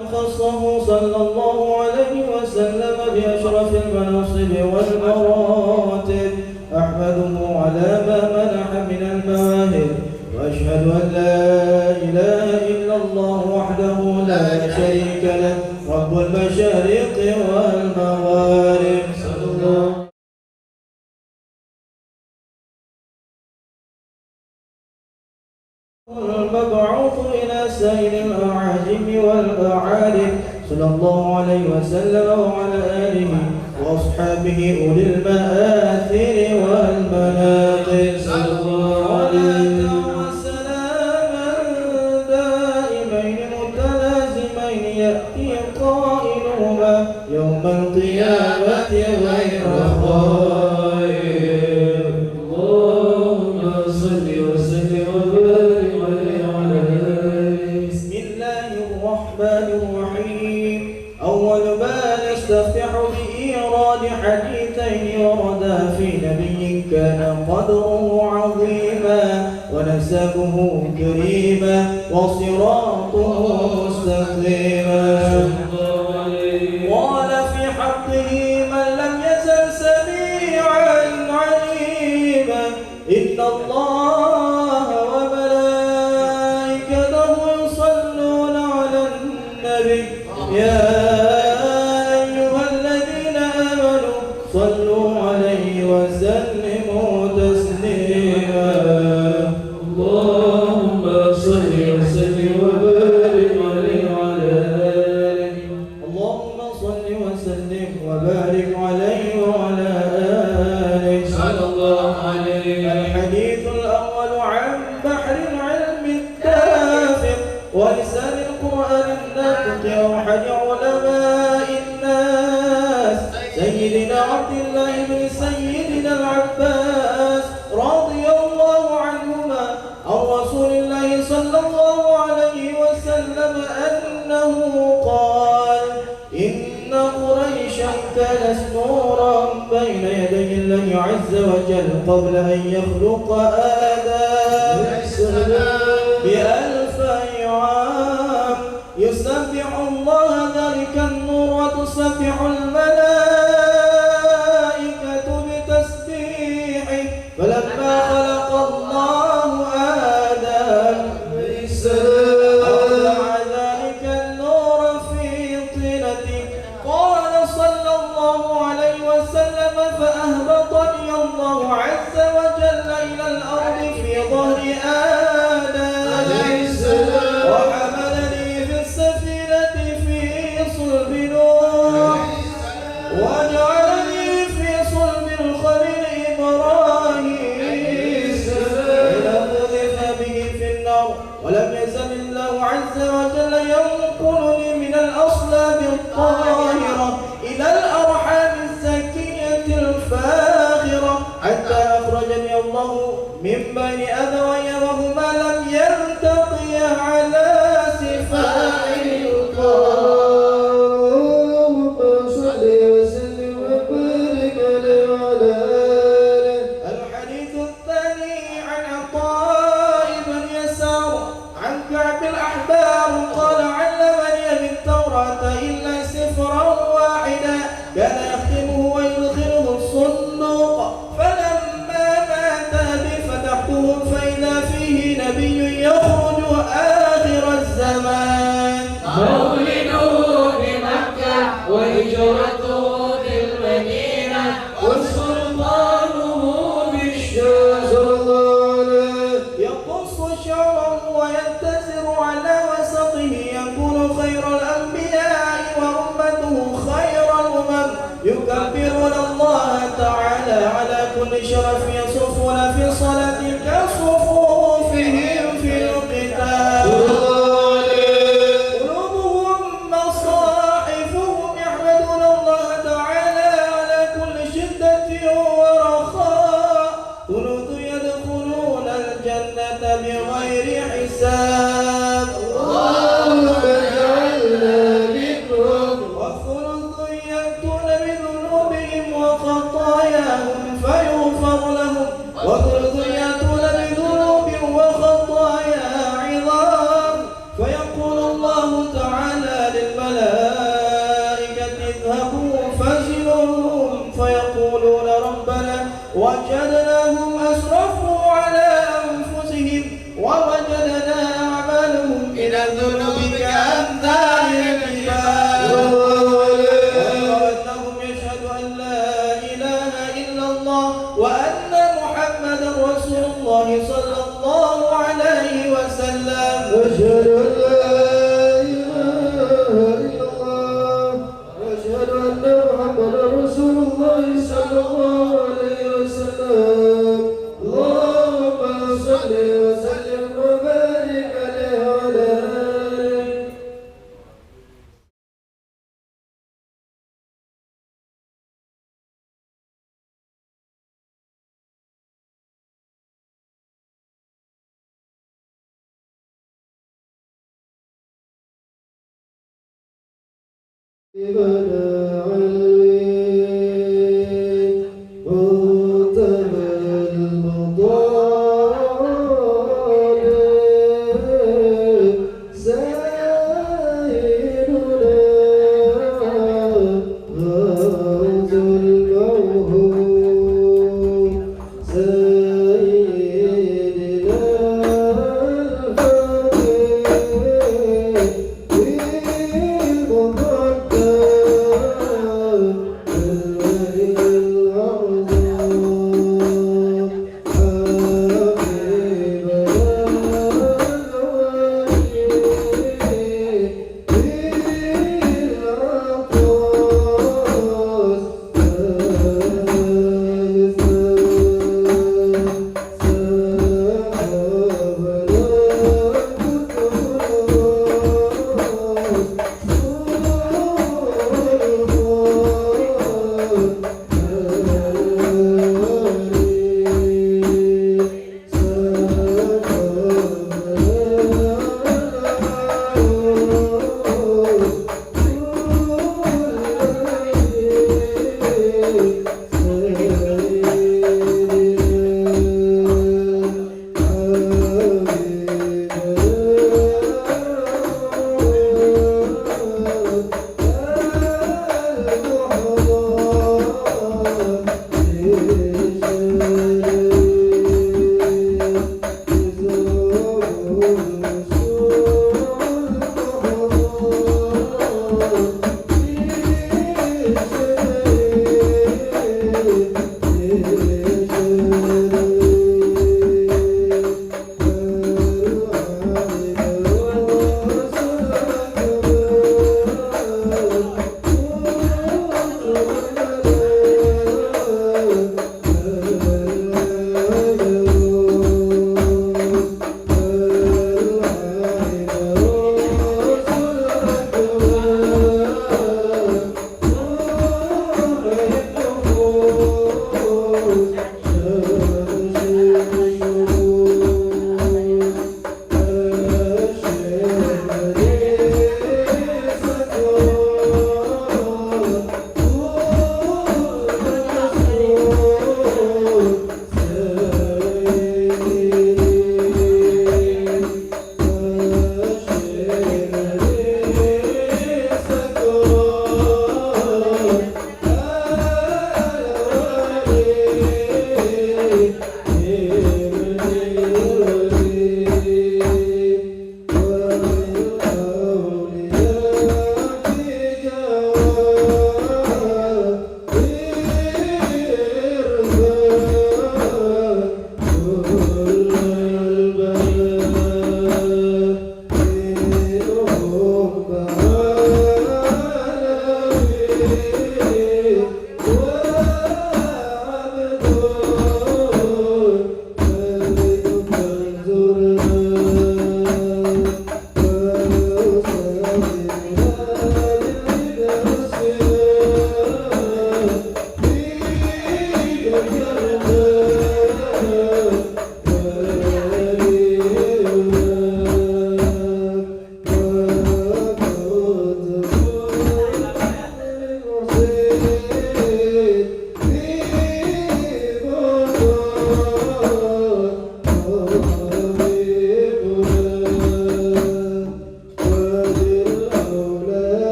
خصه صلى الله عليه وسلم بأشرف المناصب والمراتب، أحمده على ما منح من المواهب، وأشهد أن لا إله إلا الله وحده لا شريك له، رب المشارق والمغارب. صلى الله المبعوث إلى سائر الأعاجم والأعارف، صلى الله عليه وسلم وعلى آله وأصحابه أولي المآثر والمناقب. صلى الله عليه وسلاما دائمين متلازمين يأتي قائلهما يوم القيامة غير خائب. اللهم صل وسلم وبارك عليه وعلى آله. بسم الله الرحمن الرحيم. أول ما نستفتح بإيراد حديثين وردا في نبي كان قدره عظيما ونسبه كريما وصراطه مستقيما. قال في حقه من لم يزل سميعا عليما إن الله وملائكته يصلون على النبي يا أيها الذين آمنوا صلوا عليه وسلموا تسليما. اللهم صل وسلم وبارك عليه وعلى آله. اللهم صل وسلم وبارك عليه وعلى آله. صلى الله عليه. الحديث الأول عن بحر العلم الدافق ولسان القرآن الناطق وأحد علماء الناس سيدنا عبد الله بن سيدنا العباس رضي الله عنهما عن رسول الله صلى الله عليه وسلم أنه قال إن قريشا كانت نورا بين يدي الله عز وجل قبل أن يخلق آدم ب1000 عام يسبح الله ذلك النور وتسبح الملائكة بتسبيحه. فلما خلق الله آدم أودع ذلك النور في طينته. قال صلى الله عليه وسلم فأهبطني الله عز وجل إلى الأرض في ظهر آدم وحملني في السفينة في صلب نوح وجعلني في صلب الخليل إبراهيم لنقذف به في النار. ولم يزل الله عز وجل ينقلني من الأصلاب الطاهرة إلى الأرحام الزكية الفاخرة حتى أخرجني الله من بين أبوي وهما لم يلتقيا على سفاح اللهم صل وسلم وبارك عليه وعلى آله. الحديث الثاني عن عطاء بن يسار عن كعب الأحبار قال علمني بالتوراة إلا سفرا واحدا كان يختمه ويدخله الصندوق فلما مات به فتحته فإذا فيه نبي يخرج آخر الزمان مولده بمكة وهجرته بالمدينة وسلطانه بالشام. يقص شعره ويتزر على وسطه يكون خير الأنبياء وأمته خير الأمم يكبرون الله تعالى على كل شرف يصفون في صلاة كصفوفهم في القتال. قلوبهم مصاحفهم يحمدون الله تعالى على كل شدة ورخاء. ثلث يدخلون الجنة بغير حساب. اللهم اجعلنا منهم. والثلث يأتون بذنوبهم وخطاياهم فيغفر لهم. وثلث يأتون بذنوب وخطايا عظام فيقول الله تعالى من الذنوب كأمثال الجبال وأنهم يشهدوا أن لا إله إلا الله وأن محمدا رسول الله صلى الله عليه وسلم أشهد أن لا إله إلا الله وأشهد أن محمدا رسول الله صلى الله عليه وسلم اللهم صل وسلم وبارك عليه وعلى آله بلا علوين منتهى المطالب سيدنا غوث الموهوب سيدنا الفقير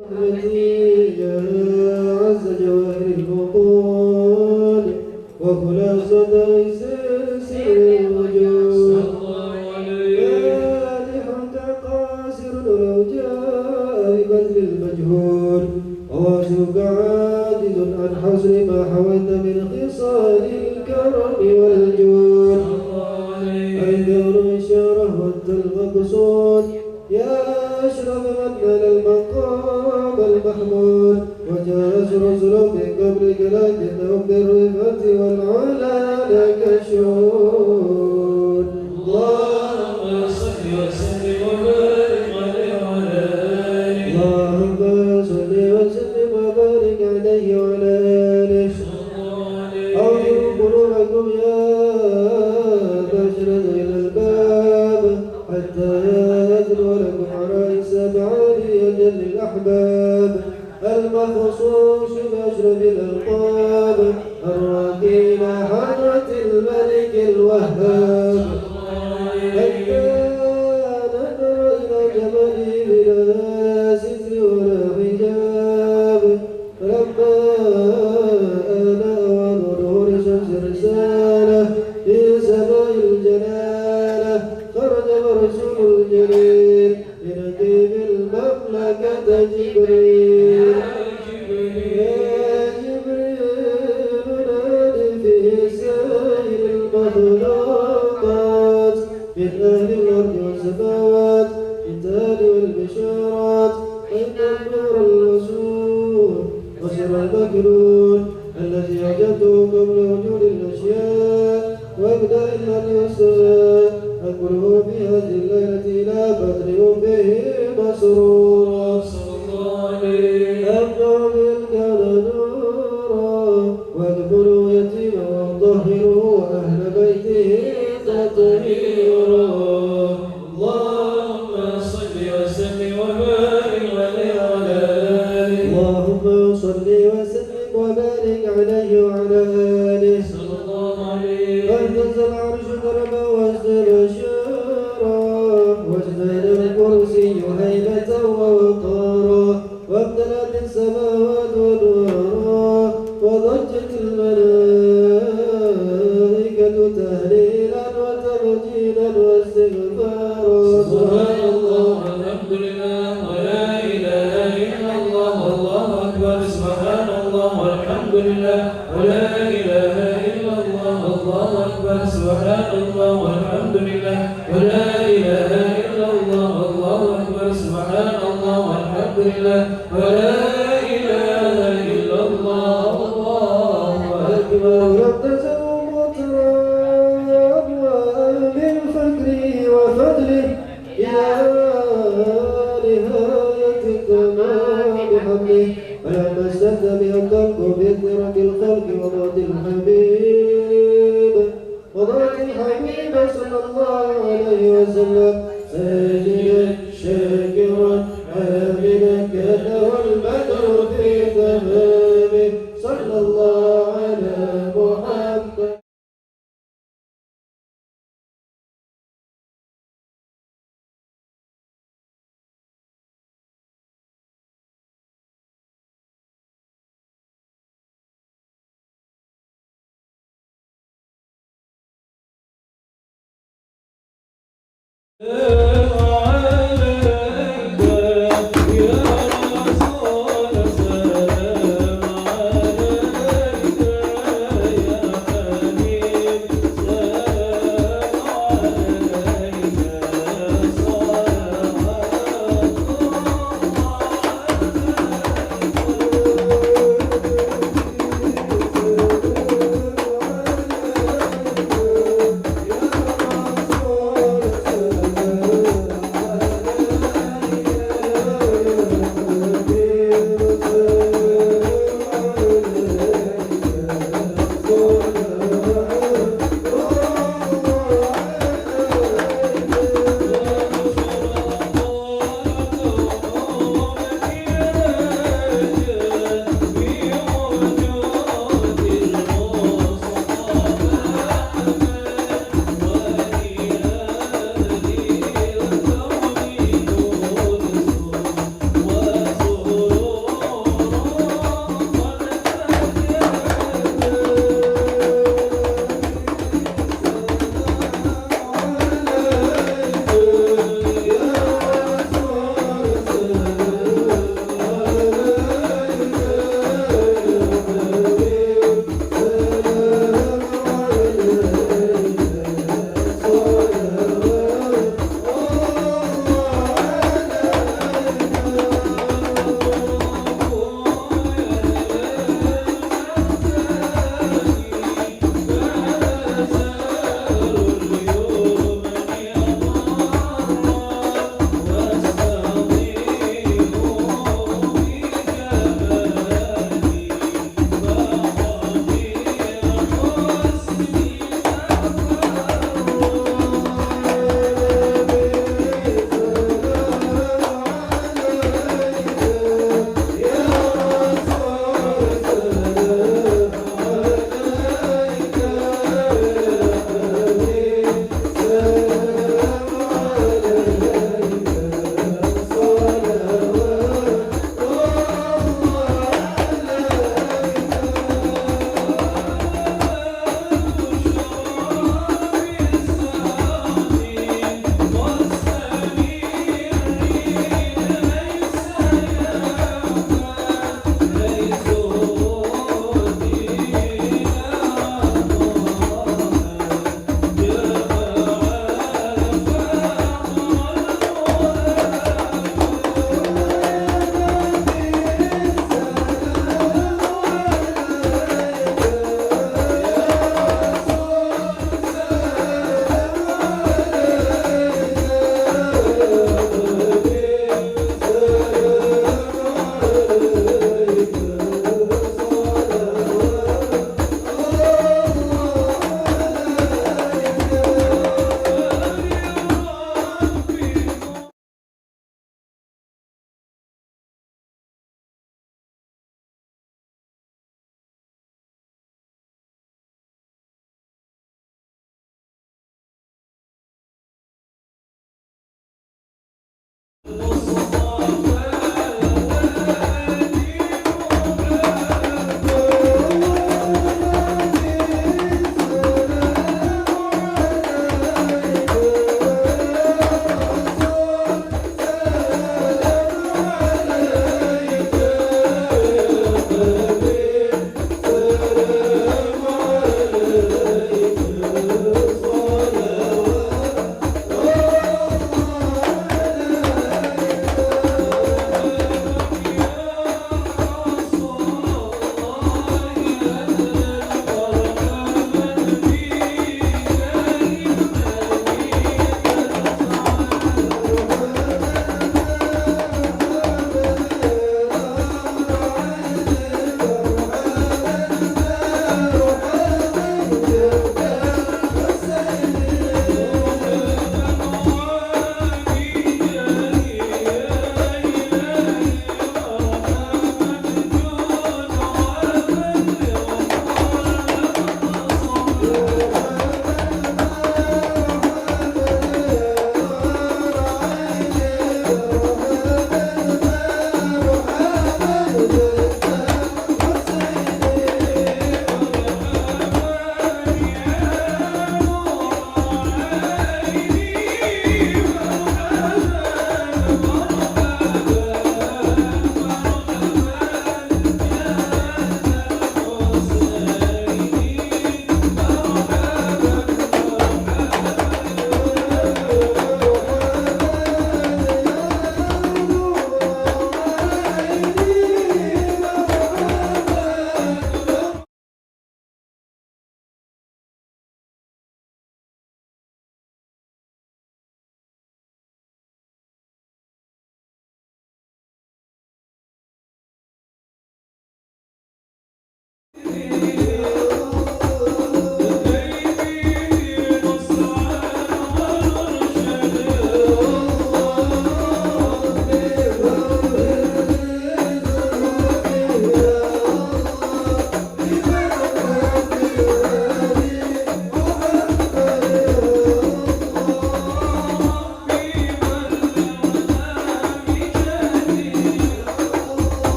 التي جاء عز جواهر البطون وخلاصة سلسل الوجود فاتح قاصر لو جاء بذل المجهود وواسك عاجز عن حصر ما حويت من خصال الكرم والجود الكون الشرف وانت المقصود يا أشرف من نال المقام المحمود وجاءت رسل من قبلك لكنهم بالرفعة والعلا لك شهود اللهم صل وسلم وبارك عليه وعلى آله اللهم صل وسلم وبارك عليه وعلى آله أعطوا قلوبكم يا بشرا إلى الباب حتى يدنو لكم عرائس معالي أجل الأحباب المخصوص بأشرف الألقاب الراكين حضرة الملك الوهاب حتى نظر إلى جبله بلا ستر ولا حجاب فلما آن أوان ظهور شمس الرسالة في سماء الجلالة خرج رسول الجليل لنجيب المملكة جبريل يا جبريل نادي في سائر المخلوقات من أهل الأرض والسماوات بالتال والبشارات فإن النور المسؤول وسر المكنون الذي وجدته قبل وجود الأشياء وإبداء الأرض والسماء أكله في هذه الليلة إلى بدر به مسرورا أبدع بالكون نورا واكبروا يتيما وطهروا وأهل بيته تطهيرا اللهم صل وسلم وبارك عليه وعلى آله اللهم صل وسلم وبارك عليه وعلى آله صلى الله عليه فاهتز العرش ضربا وازداد شارا وازداد الكرسي هيبة ووقارا وامتلأت السماوات ونورا وضجت الملائكة تهليلا وتمجيدا واستغفارا سبحان الله والحمد لله ولا إله إلا الله والله أكبر سبحان الله والحمد لله ولا إله إلا الله والله أكبر سبحان الله والحمد لله ولا إله إلا الله والله أكبر سبحان الله والحمد لله ولا إله إلا الله والله أكبر يبتسم مطرب من فكره وفضله إلى نهاية التمام بحمده فلما اشتد بها الخلق بإذن رب الخلق وضعت الحبيب صلى الله عليه وسلم ساجدا شاكرا حامدا كان والبدر في تمامه صلى الله على محمد.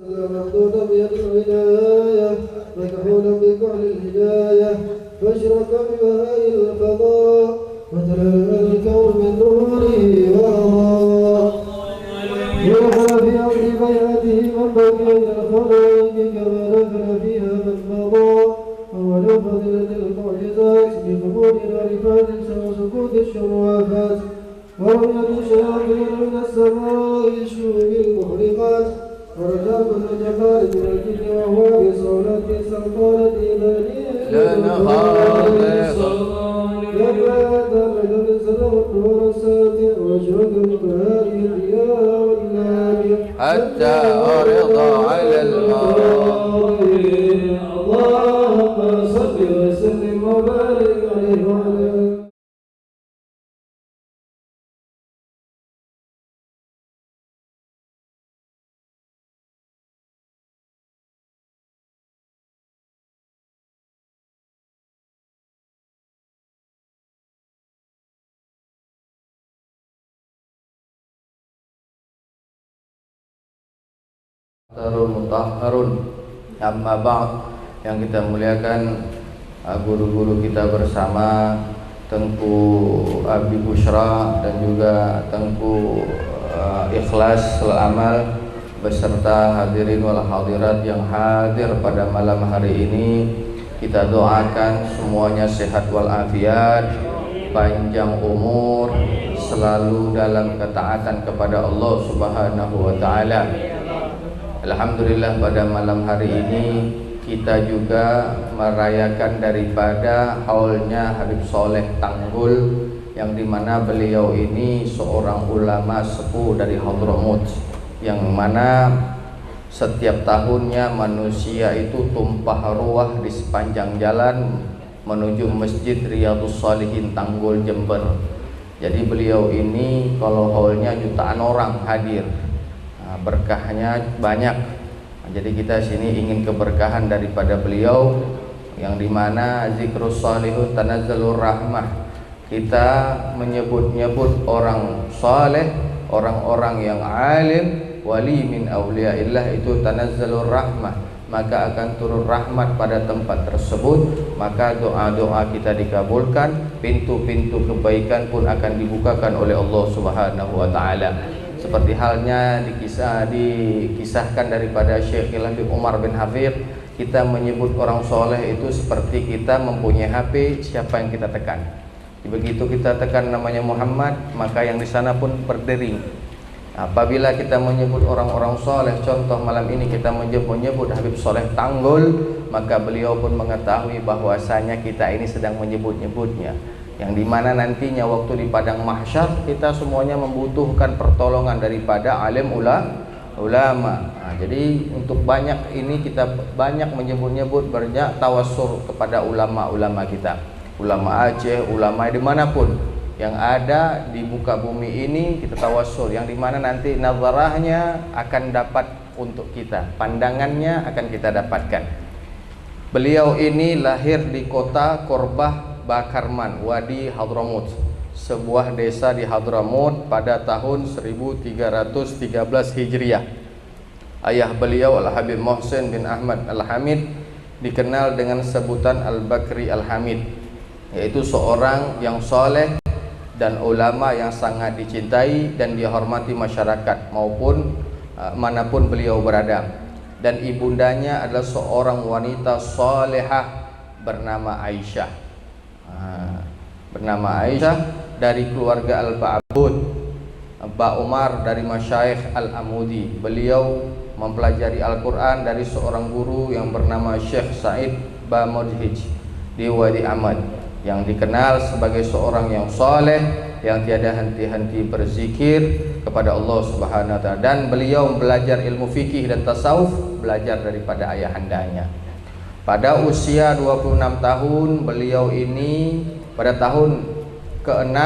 ممدودا بيد العناية مكحولا بكحل الهداية فاشرق ببهاء الفضاء وتلألأ الكون من نوره وهضاء يدخل في أرض بيعته من بقي الخلائق كما دخل فيها من مضى أول فضيلة المعجزات بقبول العرفات وسكوت الشرافات ورؤية الشياطين من السماء الشهب المحرقات ورجاء كل جبار من الجن وهو بصولة سلطانة لنا خالص جبات الرجل صدر النور الساتع واشرق بهذه الضياء والنامية حتى أرض على الماء. اللهم صل وسلم وبارك عليه وعلى Mutahharun. Amma ba'd, yang kita muliakan guru-guru kita bersama, Tengku Abi Bushra dan juga Tengku Ikhlas Amal beserta hadirin wal hadirat yang hadir pada malam hari ini. Kita doakan semuanya sehat wal afiat, panjang umur, selalu dalam ketaatan kepada Allah Subhanahu wa taala. Alhamdulillah pada malam hari ini kita juga merayakan daripada haulnya Habib Soleh Tanggul, yang dimana beliau ini seorang ulama sepuh dari Hadramut, yang mana setiap tahunnya manusia itu tumpah ruah di sepanjang jalan menuju Masjid Riyadhus Shalihin Tanggul Jember. Jadi beliau ini kalau haulnya jutaan orang hadir, berkahnya banyak. Jadi kita sini ingin keberkahan daripada beliau, yang dimana zikrus salihun tanazzalur rahmah. Kita menyebut-nyebut orang saleh, orang-orang yang alim, wali min auliyaillah, itu tanazzalur rahmah, maka akan turun rahmat pada tempat tersebut, maka doa-doa kita dikabulkan, pintu-pintu kebaikan pun akan dibukakan oleh Allah Subhanahu wa taala. Seperti halnya dikisahkan daripada Syekh Habib Umar bin Hafid, kita menyebut orang soleh itu seperti kita mempunyai HP, siapa yang kita tekan. Begitu kita tekan namanya Muhammad, maka yang di sana pun berdering. Apabila kita menyebut orang-orang soleh, contoh malam ini kita menyebut Habib Soleh Tanggul, maka beliau pun mengetahui bahwasanya kita ini sedang menyebut-nyebutnya, yang dimana nantinya waktu di padang mahsyar kita semuanya membutuhkan pertolongan daripada alim ulama. Jadi untuk banyak ini kita banyak menyebut-nyebut, banyak tawassul kepada ulama-ulama kita, ulama Aceh, ulama dimanapun yang ada di muka bumi ini, kita tawassul, yang dimana nanti nazarahnya akan dapat untuk kita, pandangannya akan kita dapatkan. Beliau ini lahir di kota Korbah Bakarman, Wadi Hadramut, sebuah desa di Hadramut pada tahun 1313 Hijriah. Ayah beliau Al-Habib Muhsin bin Ahmad Al-Hamid dikenal dengan sebutan Al-Bakri Al-Hamid, yaitu seorang yang soleh dan ulama yang sangat dicintai dan dihormati masyarakat maupun manapun beliau berada. Dan ibundanya adalah seorang wanita solehah bernama Aisyah. Dari keluarga Al-Ba'bud, Ba Umar dari Masyayikh Al-Amudi. Beliau mempelajari Al-Quran dari seorang guru yang bernama Syekh Said Ba Mudhij di Wadi Ahmad, yang dikenal sebagai seorang yang soleh, yang tiada henti-henti berzikir kepada Allah Subhanahu wa taala. Dan beliau belajar ilmu fikih dan tasawuf, belajar daripada ayahandanya. Pada usia 26 tahun beliau ini, pada tahun ke-6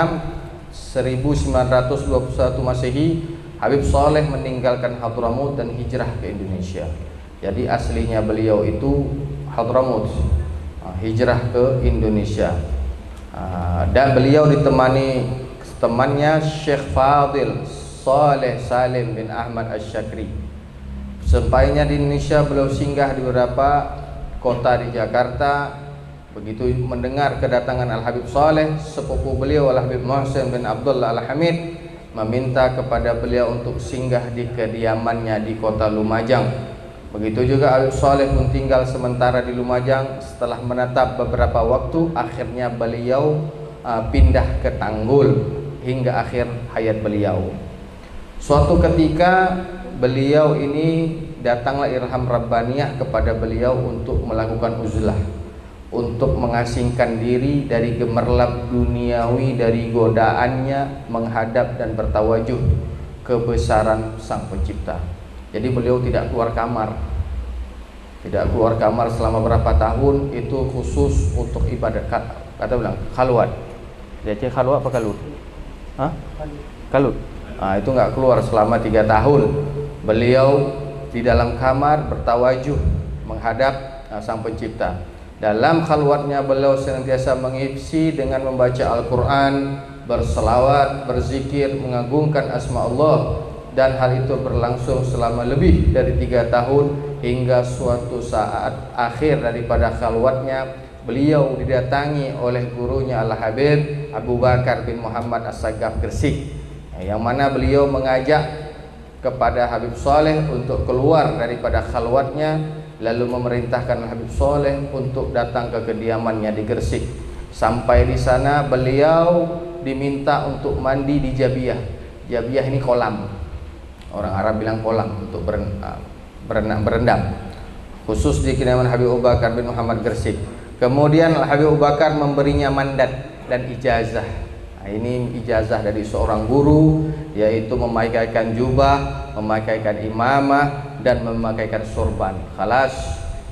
1921 Masehi, Habib Soleh meninggalkan Hadramut dan hijrah ke Indonesia. Jadi aslinya beliau itu Hadramut, hijrah ke Indonesia. Dan beliau ditemani temannya Syekh Fadil Saleh Salim bin Ahmad Asy-Syakri. Sampainya di Indonesia, beliau singgah di beberapa kota di Jakarta. Begitu mendengar kedatangan Al-Habib Saleh, sepupu beliau Al-Habib Muhsin bin Abdullah Al-Hamid meminta kepada beliau untuk singgah di kediamannya di kota Lumajang. Begitu juga Habib Saleh pun tinggal sementara di Lumajang. Setelah menetap beberapa waktu, akhirnya beliau pindah ke Tanggul hingga akhir hayat beliau. Suatu ketika beliau ini datanglah ilham Rabbaniyah kepada beliau untuk melakukan uzlah, untuk mengasingkan diri dari gemerlap duniawi, dari godaannya menghadap dan bertawajuh kebesaran Sang Pencipta. Jadi beliau tidak keluar kamar. Tidak keluar kamar selama berapa tahun, itu khusus untuk ibadah. Kata bilang khalwat. Dia khalwat apa kalut? Hah? Kalut. Nah, itu nggak keluar selama 3 tahun. Beliau di dalam kamar bertawajuh menghadap Sang Pencipta. Dalam khalwatnya beliau senantiasa mengisi dengan membaca Al-Quran, berselawat, berzikir, mengagungkan asma Allah. Dan hal itu berlangsung selama lebih dari 3 tahun, hingga suatu saat akhir daripada khalwatnya beliau didatangi oleh gurunya Al-Habib Abu Bakar bin Muhammad As-Sagaf Gresik, yang mana beliau mengajak kepada Habib Saleh untuk keluar daripada khalwatnya, lalu memerintahkan Habib Saleh untuk datang ke kediamannya di Gresik. Sampai di sana beliau diminta untuk mandi di Jabiyah. Jabiyah ini kolam, orang Arab bilang kolam, untuk berendam, khusus di kediaman Habib Abu Bakar bin Muhammad Gresik. Kemudian Habib Abu Bakar memberinya mandat dan ijazah. Nah, ini ijazah dari seorang guru, yaitu memakaikan jubah, memakaikan imamah, dan memakaikan sorban. Khalas,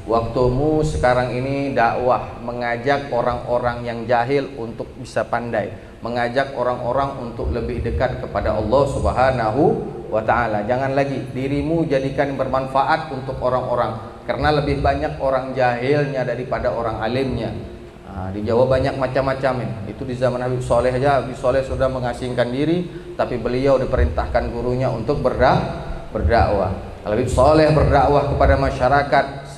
waktumu sekarang ini dakwah, mengajak orang-orang yang jahil untuk bisa pandai, mengajak orang-orang untuk lebih dekat kepada Allah Subhanahu wa ta'ala. Jangan lagi dirimu jadikan bermanfaat untuk orang-orang, karena lebih banyak orang jahilnya daripada orang alimnya. Nah, di Jawa banyak macam-macam ini. Itu di zaman Habib Saleh aja, Habib Saleh sudah mengasingkan diri, tapi beliau diperintahkan gurunya untuk berdakwah. Habib Saleh berdakwah kepada masyarakat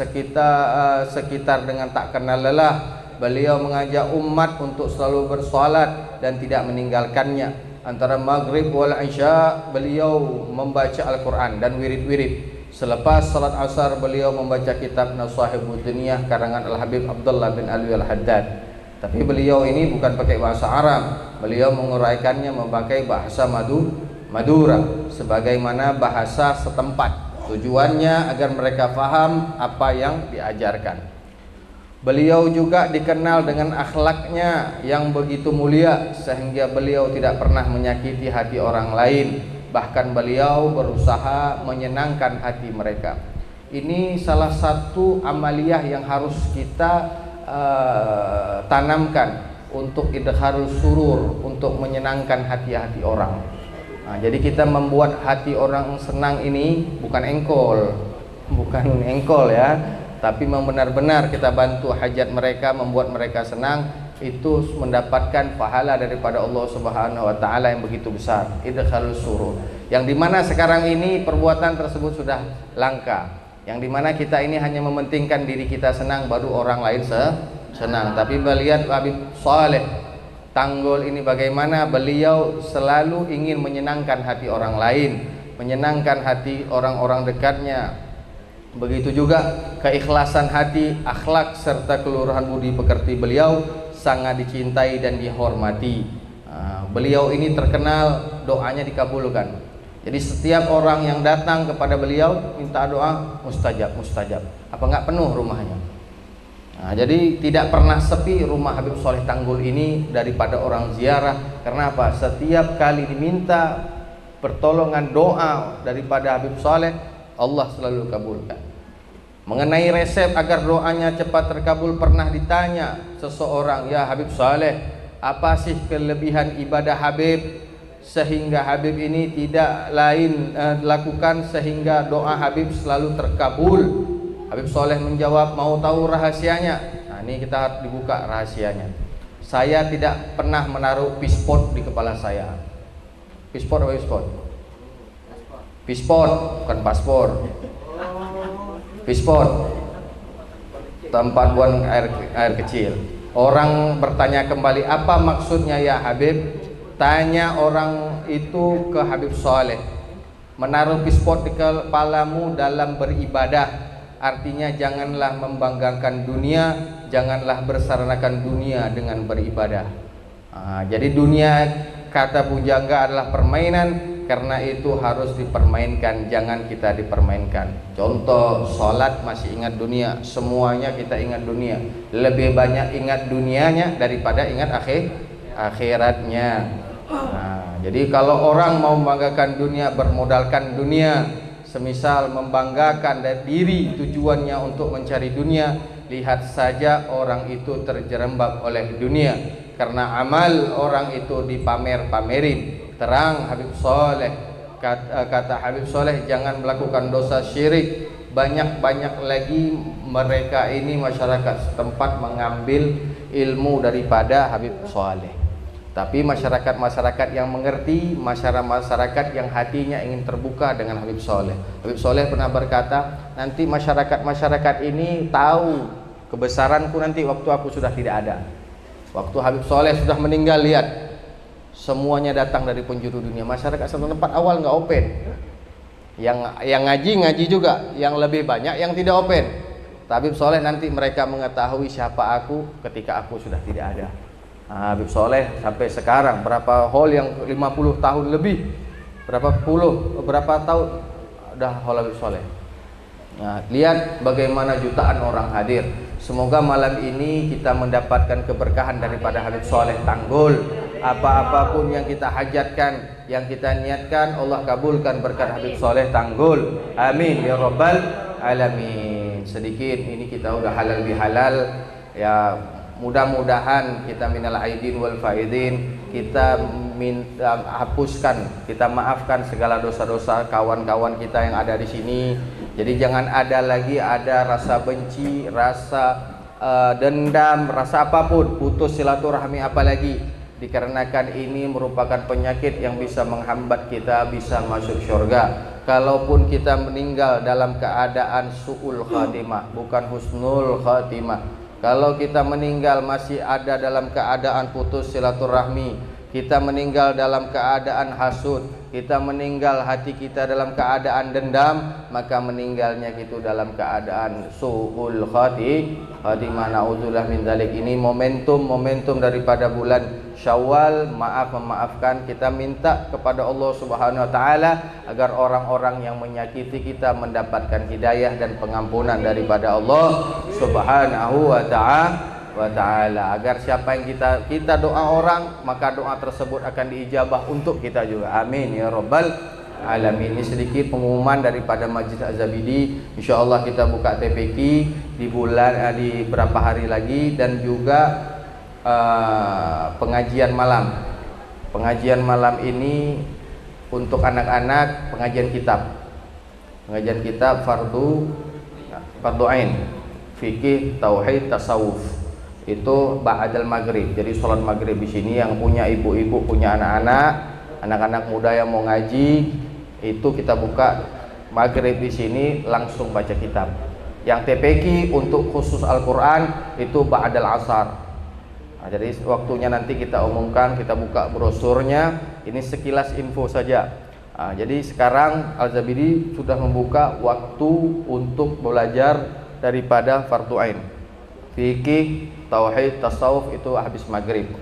sekitar dengan tak kenal lelah. Beliau mengajak umat untuk selalu bersolat dan tidak meninggalkannya. Antara maghrib wal isya beliau membaca Al-Quran dan wirid-wirid. Selepas salat asar beliau membaca kitab Nasahibud Dunyah karangan Al-Habib Abdullah bin Alwi Al-Haddad. Tapi beliau ini bukan pakai bahasa Arab, beliau menguraikannya memakai bahasa Madura sebagaimana bahasa setempat. Tujuannya agar mereka faham apa yang diajarkan. Beliau juga dikenal dengan akhlaknya yang begitu mulia, sehingga beliau tidak pernah menyakiti hati orang lain. Bahkan beliau berusaha menyenangkan hati mereka. Ini salah satu amaliyah yang harus kita tanamkan untuk idkharul surur, untuk menyenangkan hati-hati orang. Nah, jadi kita membuat hati orang senang ini bukan engkol ya, tapi benar-benar kita bantu hajat mereka, membuat mereka senang. Itu mendapatkan pahala daripada Allah Subhanahu wa ta'ala yang begitu besar, idkhalul surur. Yang dimana sekarang ini perbuatan tersebut sudah langka, yang dimana kita ini hanya mementingkan diri kita senang, baru orang lain senang. Tapi melihat Habib Saleh Tanggul ini bagaimana beliau selalu ingin menyenangkan hati orang lain, menyenangkan hati orang-orang dekatnya. Begitu juga keikhlasan hati, akhlak serta kelurahan budi pekerti beliau sangat dicintai dan dihormati. Beliau ini terkenal doanya dikabulkan. Jadi setiap orang yang datang kepada beliau minta doa mustajab. Apa enggak penuh rumahnya? Nah, jadi tidak pernah sepi rumah Habib Saleh Tanggul ini daripada orang ziarah. Karena apa? Setiap kali diminta pertolongan doa daripada Habib Saleh, Allah selalu kabulkan. Mengenai resep agar doanya cepat terkabul, pernah ditanya seseorang, ya Habib Saleh, apa sih kelebihan ibadah Habib sehingga Habib ini tidak lain lakukan sehingga doa Habib selalu terkabul? Habib Saleh menjawab, mau tahu rahasianya? Nah, ini kita harus dibuka rahasianya. Saya tidak pernah menaruh pispot di kepala saya. Pispot apa pispot? Pispot, bukan paspor. Fishpot, tempat buang air kecil. Orang bertanya kembali, apa maksudnya ya Habib? Tanya orang itu ke Habib Soleh. Menaruh fishpot di kepalamu dalam beribadah, artinya janganlah membanggakan dunia, janganlah bersaranakan dunia dengan beribadah. Jadi dunia, kata pujangga, adalah permainan. Karena itu harus dipermainkan, jangan kita dipermainkan. Contoh, sholat masih ingat dunia, semuanya kita ingat dunia. Lebih banyak ingat dunianya daripada ingat akhiratnya. Jadi kalau orang mau membanggakan dunia, bermodalkan dunia, semisal membanggakan diri tujuannya untuk mencari dunia, lihat saja orang itu terjerembab oleh dunia. Karena amal orang itu dipamer-pamerin. Terang Habib Soleh, kata Habib Soleh, jangan melakukan dosa syirik. Banyak-banyak lagi mereka ini masyarakat setempat mengambil ilmu daripada Habib Soleh. Tapi masyarakat-masyarakat yang mengerti, masyarakat yang hatinya ingin terbuka dengan Habib Soleh. Habib Soleh pernah berkata, nanti masyarakat-masyarakat ini tahu kebesaranku nanti waktu aku sudah tidak ada. Waktu Habib Soleh sudah meninggal, lihat, semuanya datang dari penjuru dunia. Masyarakat setempat awal nggak open, yang ngaji juga, yang lebih banyak yang tidak open. Habib Soleh nanti mereka mengetahui siapa aku ketika aku sudah tidak ada. Habib Soleh sampai sekarang berapa hall yang 50 tahun lebih, berapa tahun dah hall Habib Soleh. Lihat bagaimana jutaan orang hadir. Semoga malam ini kita mendapatkan keberkahan daripada Habib Soleh Tanggul. Apa-apapun yang kita hajatkan, yang kita niatkan, Allah kabulkan berkat Habib Soleh Tanggul. Amin ya rabbal alamin. Sedikit ini kita udah halal bihalal ya, mudah-mudahan kita minal aidin wal faidin, kita minta hapuskan, kita maafkan segala dosa-dosa kawan-kawan kita yang ada di sini. Jadi jangan ada lagi rasa benci, rasa dendam, rasa apapun, putus silaturahmi apalagi. Dikarenakan ini merupakan penyakit yang bisa menghambat kita bisa masuk surga. Kalaupun kita meninggal dalam keadaan su'ul khatimah, bukan husnul khatimah. Kalau kita meninggal masih ada dalam keadaan putus silaturahmi, kita meninggal dalam keadaan hasud, kita meninggal hati kita dalam keadaan dendam, maka meninggalnya kita dalam keadaan su'ul khatimah. Na'udzubillah min dzalik. Ini momentum daripada bulan Syawal, memaafkan. Kita minta kepada Allah Subhanahu wa taala agar orang-orang yang menyakiti kita mendapatkan hidayah dan pengampunan daripada Allah Subhanahu wa taala. Agar siapa yang kita doa orang, maka doa tersebut akan diijabah untuk kita juga. Amin ya rabbal alamin. Ini sedikit pengumuman daripada Masjid Az-Zabidi. Insyaallah kita buka TPQ di berapa hari lagi, dan juga pengajian malam. Pengajian malam ini untuk anak-anak, pengajian kitab fardu ain, fikih, tauhid, tasawuf. Itu ba'dal maghrib. Jadi sholat maghrib di sini, yang punya ibu-ibu, punya anak-anak muda yang mau ngaji, itu kita buka maghrib di sini, langsung baca kitab. Yang TPQ untuk khusus Al-Quran itu ba'dal asar. Jadi waktunya nanti kita umumkan, kita buka brosurnya. Ini sekilas info saja. Jadi sekarang Al-Zabidi sudah membuka waktu untuk belajar daripada fardu ain. Fikih, tauhid, tasawuf itu habis maghrib.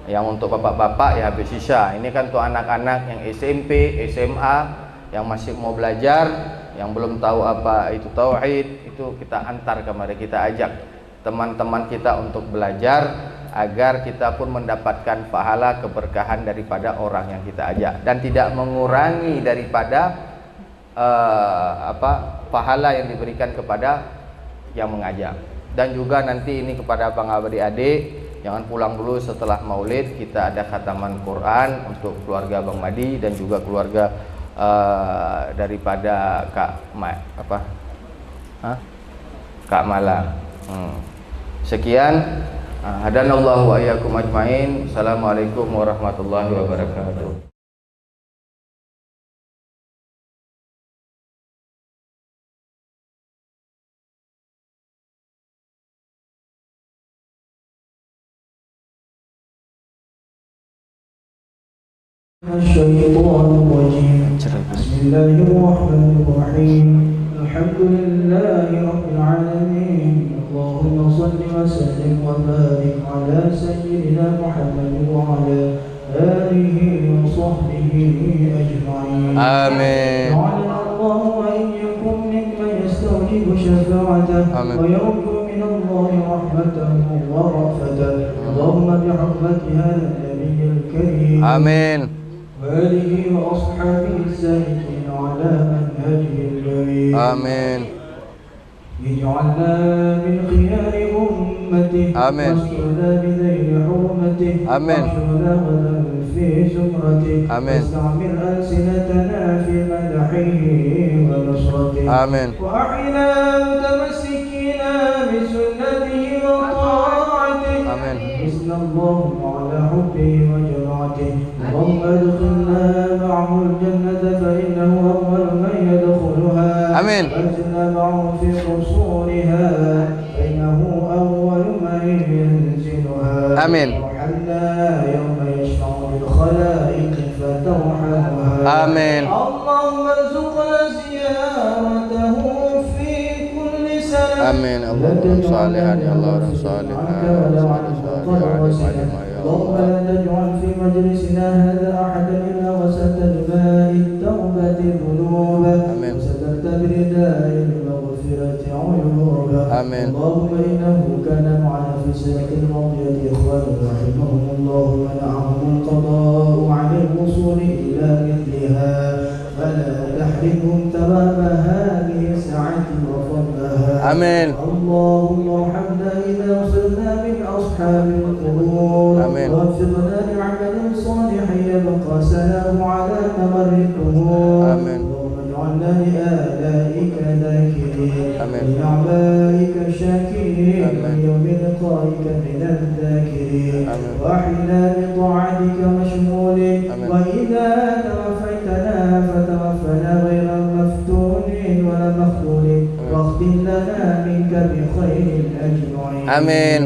Yang untuk bapak-bapak ya habis isya. Ini kan untuk anak-anak yang SMP, SMA, yang masih mau belajar, yang belum tahu apa itu tauhid, itu kita antar kemari, kita ajak teman-teman kita untuk belajar, agar kita pun mendapatkan pahala keberkahan daripada orang yang kita ajak, dan tidak mengurangi daripada pahala yang diberikan kepada yang mengajak. Dan juga nanti ini kepada abang adik-adik, jangan pulang dulu setelah maulid, kita ada khataman Quran untuk keluarga Bang Madi dan juga keluarga daripada Kak Malang. Sekian. Hadanallahu wa iyyakum ajmain. Assalamualaikum warahmatullahi wabarakatuh. الشيطان الرجيم. بسم الله الرحمن الرحيم. الحمد لله رب العالمين. اللهم صل وسلم وبارك على سيدنا محمد وعلى آله وصحبه أجمعين. آمين. جعلنا الله وإياكم ممن يستوجب شفاعته ويرجو من الله رحمته ورأفته. اللهم بحرمة هذا النبي الكريم آمين. وآله وأصحابه السالكين على منهجه الكريم. آمين. اجعلنا من خيار أمته آمين. واسترنا بذيل حرمته آمين. واحشرنا غدا في زمرته آمين. واستعمل ألسنتنا في مدحه ونصرته آمين. وأحينا متمسكين بسنته وطاعته آمين. حسنا اللهم على حبه وجماعته. اللهم ادخلنا معه الجنة فإنه أول من يدخلها. آمين. وانزلنا معه في قصورها فإنه أول من ينزلها. آمين. وحنا يوم يشفع بالخلائق فترحمها. آمين. اللهم ارزقنا زيارته في كل سنة. آمين. اللهم صالحا يا الله صالحا اللهم لا تجعل في مجلسنا هذا أحدا إلا غسلت بماء التوبة ذنوبا وسترت برداء المغفرة عيوبا. آمين. اللهم إنه كان معنا في سنة الماضية إخوان رحمهم الله منعهم القضاء عن الوصول إلى مثلها فلا تحرمهم ثواب هذه الساعة وفضلها. آمين. اللهم ارحمنا إذا صرنا من أصحاب القبور. آمين. ووفقنا لعمل صالح يبقى سلام على ممر الدهور. آمين. اللهم اجعلنا لآلائك ذاكرين آمين. ولنعمائك شاكرين آمين. وليوم لقائك من الذاكرين. آمين. وأحينا بطاعتك مشمولين. آمين. وإذا توفيتنا فتوفنا غير مفتونين ولا مخذولين واختم لنا منك بخير أجمعين. آمين.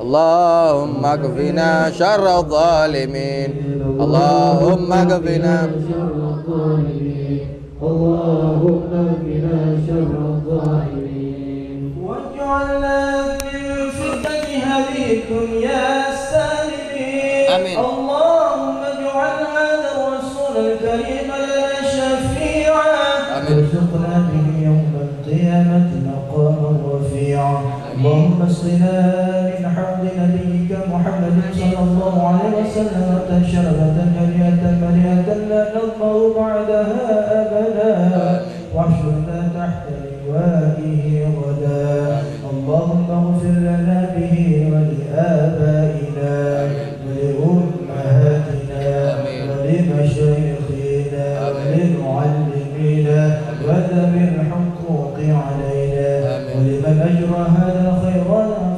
اللهم اكفنا شر الظالمين. اللهم اكفنا شر الظالمين. اللهم اكفنا شر الظالمين. واجعلنا من فتنة هذه الدنيا السالمين. آمين. اللهم اجعل هذا الرسول الكريم لنا شفيعا. آمين. وارزقنا به يوم القيامة مقاما رفيعا. اللهم اسقنا من حوض نبيك محمد صلى الله عليه وسلم شربة هنيئة مريئة لا نظمأ بعدها أبدا واحشرنا تحت لوائه غدا. اللهم اغفر لنا به ولآبائنا ولأمهاتنا ولمشايخنا ولمعلمينا وذوي الحقوق علينا ولمن أجرى هذا الخير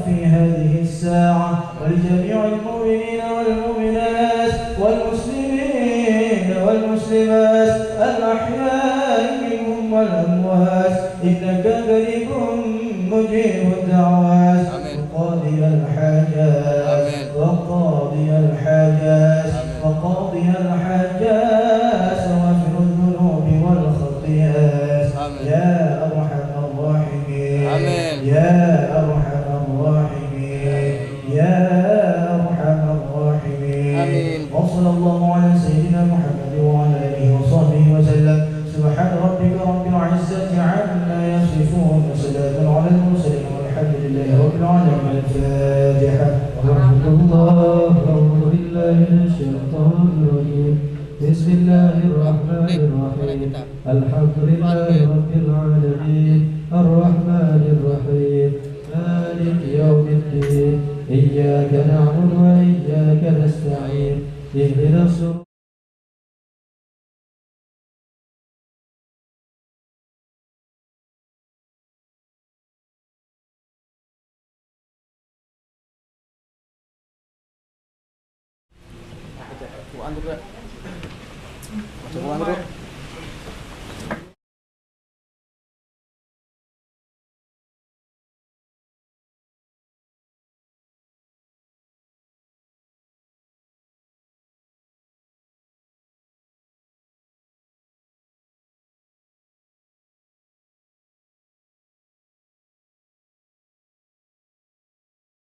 في هذه الساعة ولجميع المؤمنين والمؤمنات والمسلمين والمسلمات الأحياء منهم والأموات إنك قريب مجيب الدعوات وقاضي الحاجات وقاضي الحاجات وقاضي الحاجات وغفر الذنوب والخطيئات يا أرحم الراحمين. يا أرحم الراحمين. يا أرحم الراحمين. وصلى الله على سيدنا محمد وعلى آله وصحبه وسلم. سبحان ربك رب العزة عما يصفون وسلام على المرسلين والحمد لله رب العالمين. الفاتحة. ورحمة الله. أعوذ بالله من الشيطان الرجيم. بسم الله الرحمن الرحيم. الحمد لله رب العالمين الرحمن الرحيم مالك يوم الدين إياك نعبد وإياك نستعين اهدنا الصراط. Masuk